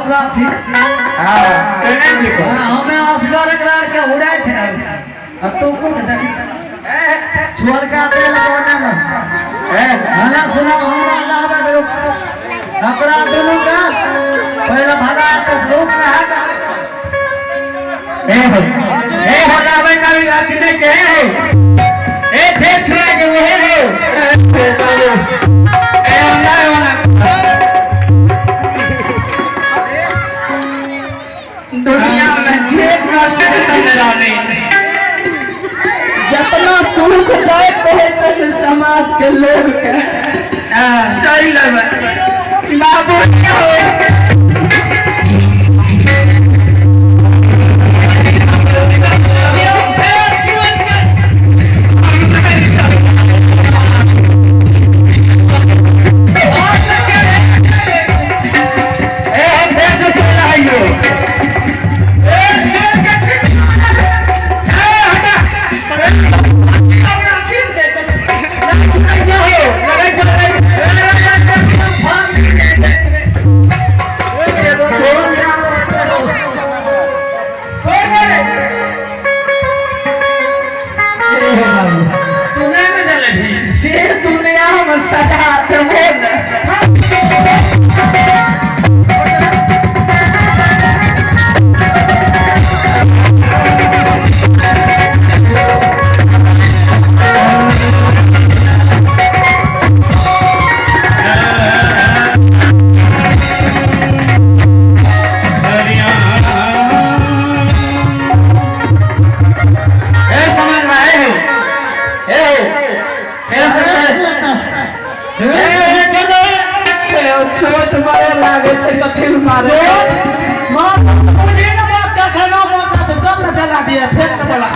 खतरा थी हां केने देखो हमें असगर करार के उड़ाए थे अब तो कुछ देख छोड़ का तेल कोना में गाना सुना हमरा अल्लाह करो अपना दोनों का पहला भागा तो रूप में है ए हो जावे कभी रात में के ए फेंक छोड़ के वो है ए अंदर वाला दुनिया में जे प्रश्न नजर आने जितना दुख पाए कोई समाज के लोग के सही लगे बाबू छोट मारे लागे छे तो फिर मारे मां मुझे ना बात का खाना मौका तो कल न चला दिया फिर न बोला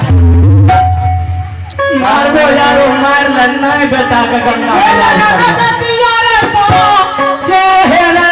मारबो यारो मार लन्ना बेटा का गन्ना यार तो जो है ना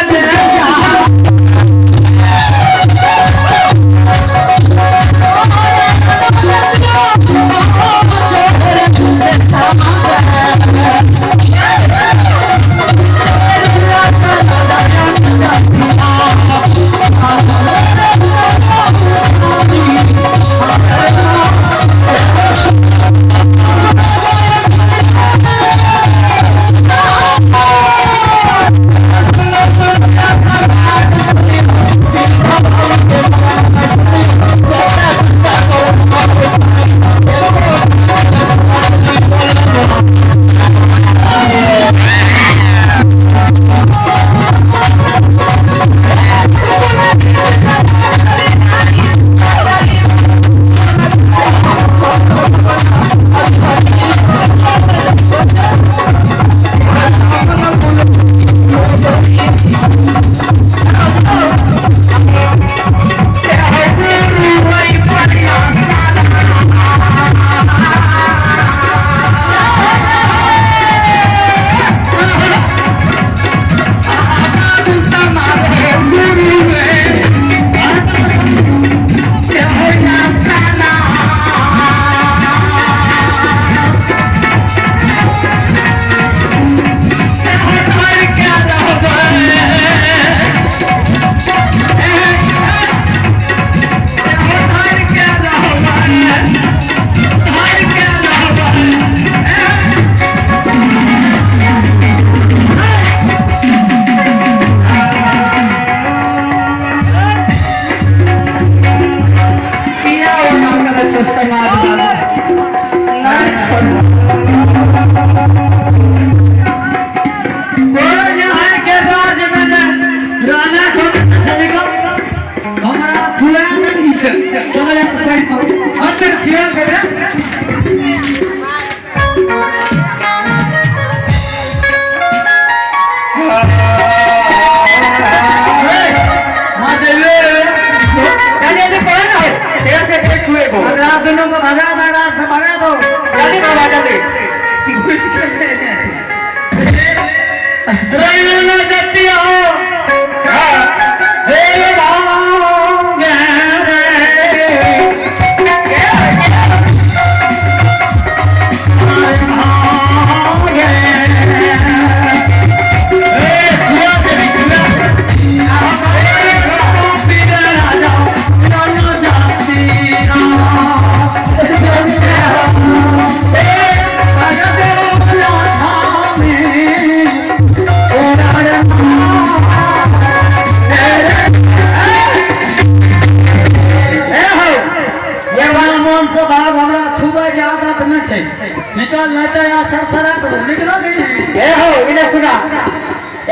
सुना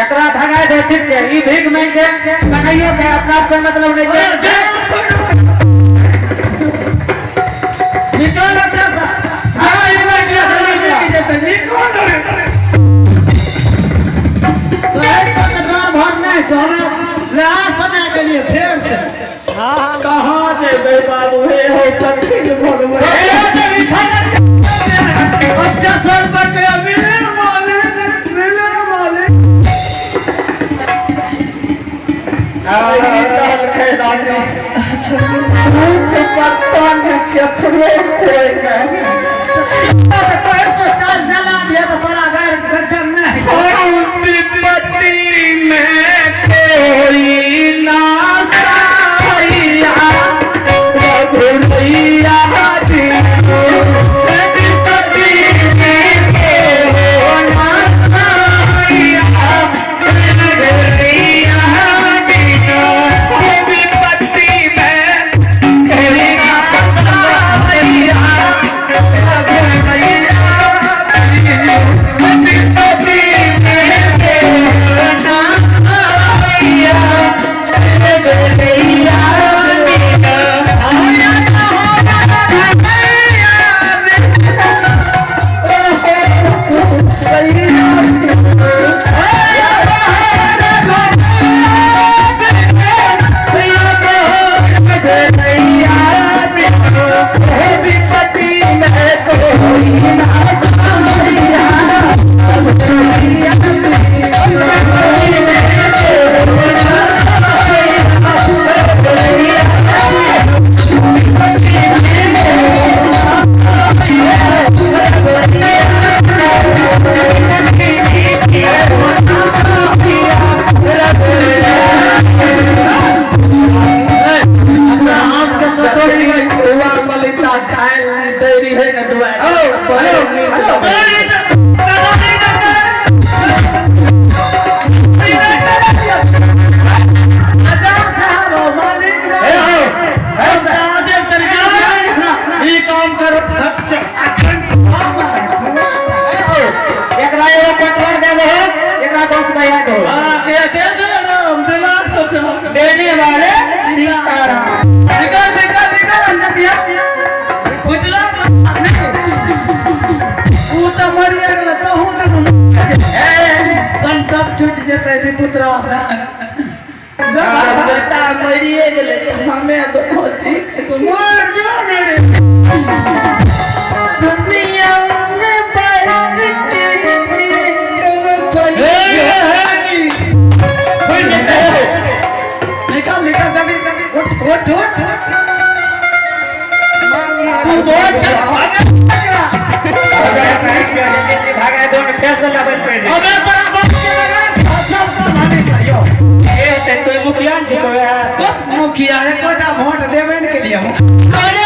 एकरा धगाए दे ठीक है ई भीख मांग के कन्हैया के अपना से मतलब नहीं है निकल अपना हां इतना किया जल्दी कौन है तो एक पकड़ा भरना है चलो ला सजा के लिए फिर से कहां से बे बाबू हे हो तक भगवान स्टेशन पर गया मिले वाले निकाल के लाने के पत्ता ने क्या खोएगा चार जला दिया तो थोड़ा घर गजब में विपत्ति में कोई ना साया भगुड़िया देने वाले छूट जेते पुत्रा बेटा मरिए गेले हमें दोनों ठीक मर जो मेरे दुनिया में बच के निकाल जल्दी उठ तू बहुत भागा दो कैसे लगन पे अबे बराबर के लगा सब माने चाहिए ये ते कोई मुखिया ठीक हो यार मुखिया है कोटा वोट देवे के लिए अरे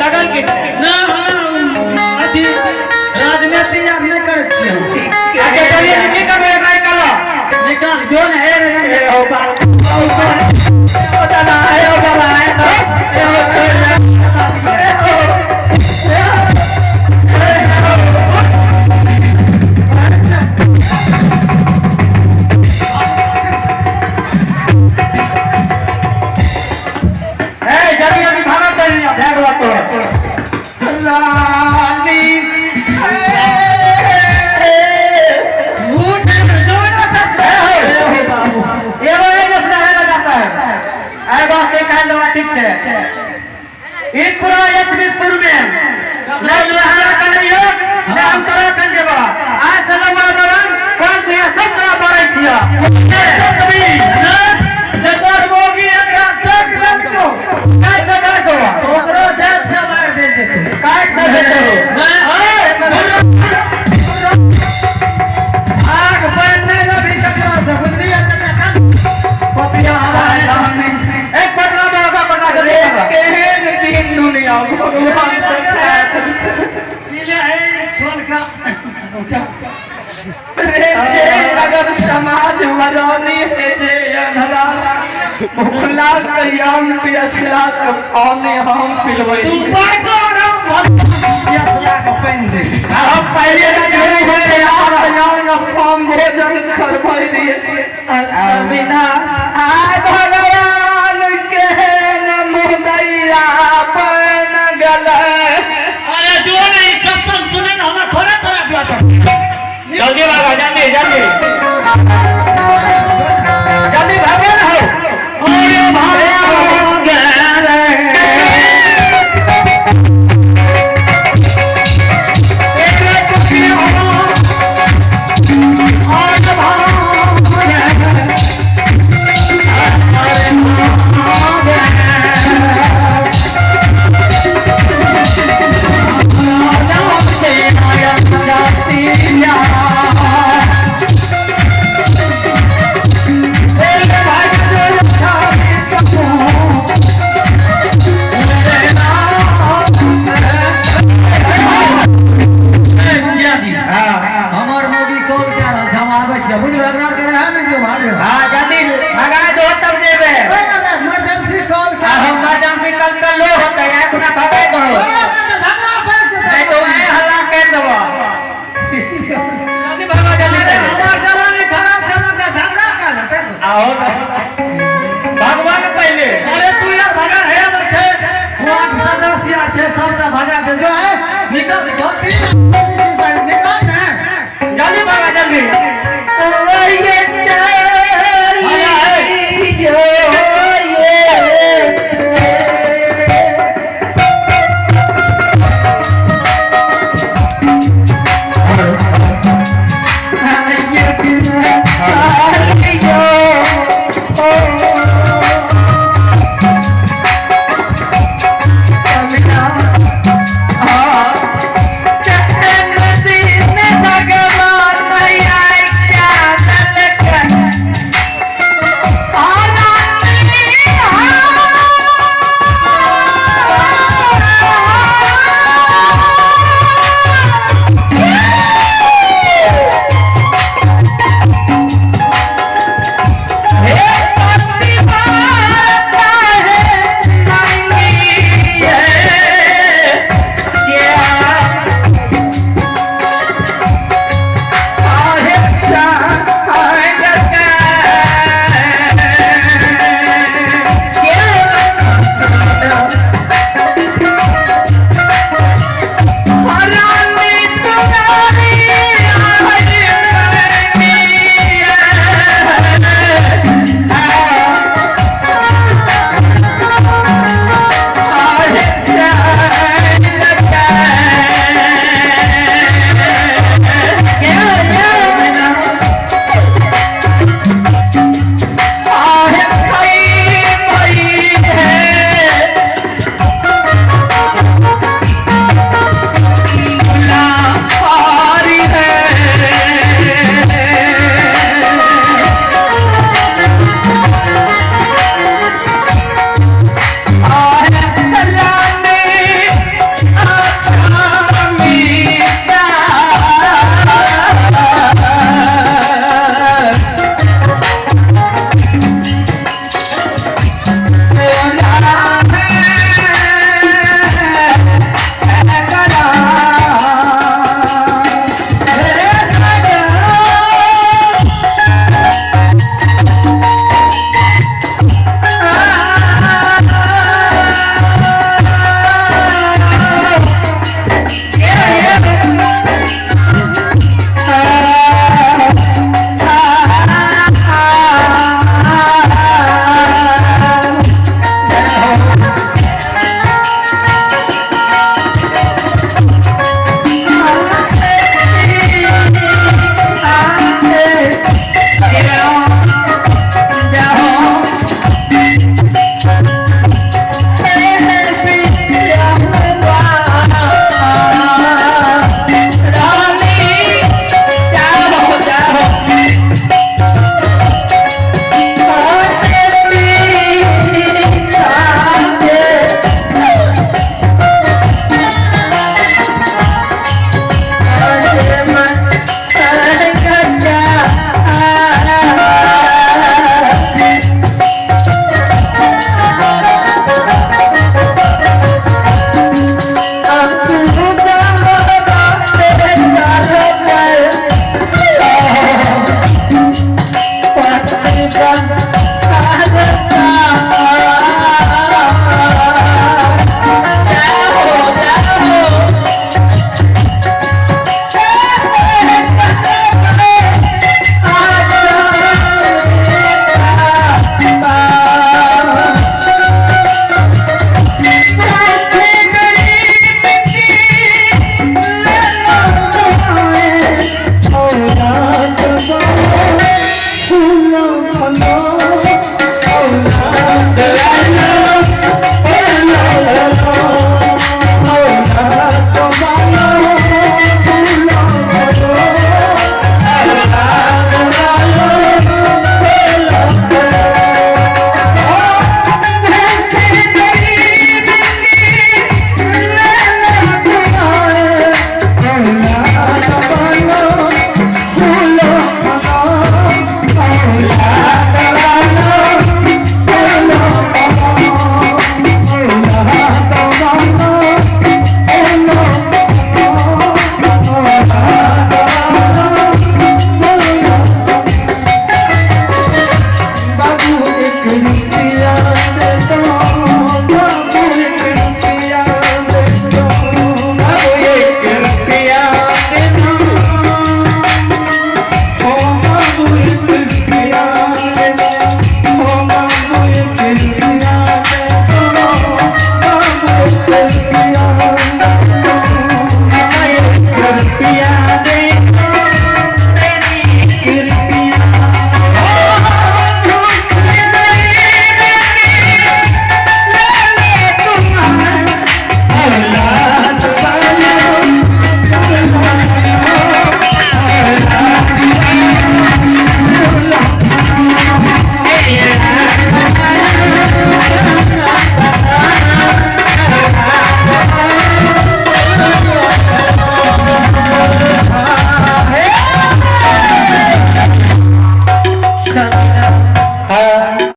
लगन के ना अथी राजनीति यार नहीं करे छिए आगे चलिए निकल करो निकाल जोन है रे ओ बाबा पता ना है ओ बाबा अगर समाज मरानी है जे अंधरा भूला कयाम पियसला आने हम पिलवई तू बात करो पहन दे हम पहले ना जाने थे यार ना हम भोजन कर पाई दिए बिना आय भगवान के मुदैया बन गले अरे जो नहीं कसम सुने ना हमें थोड़ा थोड़ा दिया कर जल्दी भागा जल्दी जल्दी जल्दी भागे ना हो अरे भागे हमर मोगी कॉल क्या रहा था हम आवे छ बुझ लगना करे है ना जो भागे हां जल्दी भगा दो तब देबे इमरजेंसी कॉल क्या हम इमरजेंसी कल कर लो होता है अपना भागे दो नहीं तो मैं हल्ला कर देबो जल्दी भागा जल्दी हमार जवानी खराब चला के झगड़ा कर आओ ना भगवान पहले अरे तू यार भगा है बच्चे वार्ड सदस्य यार छे सबका भगा दे जो है निकल धोती निकाल ना जल्दी भागा जल्दी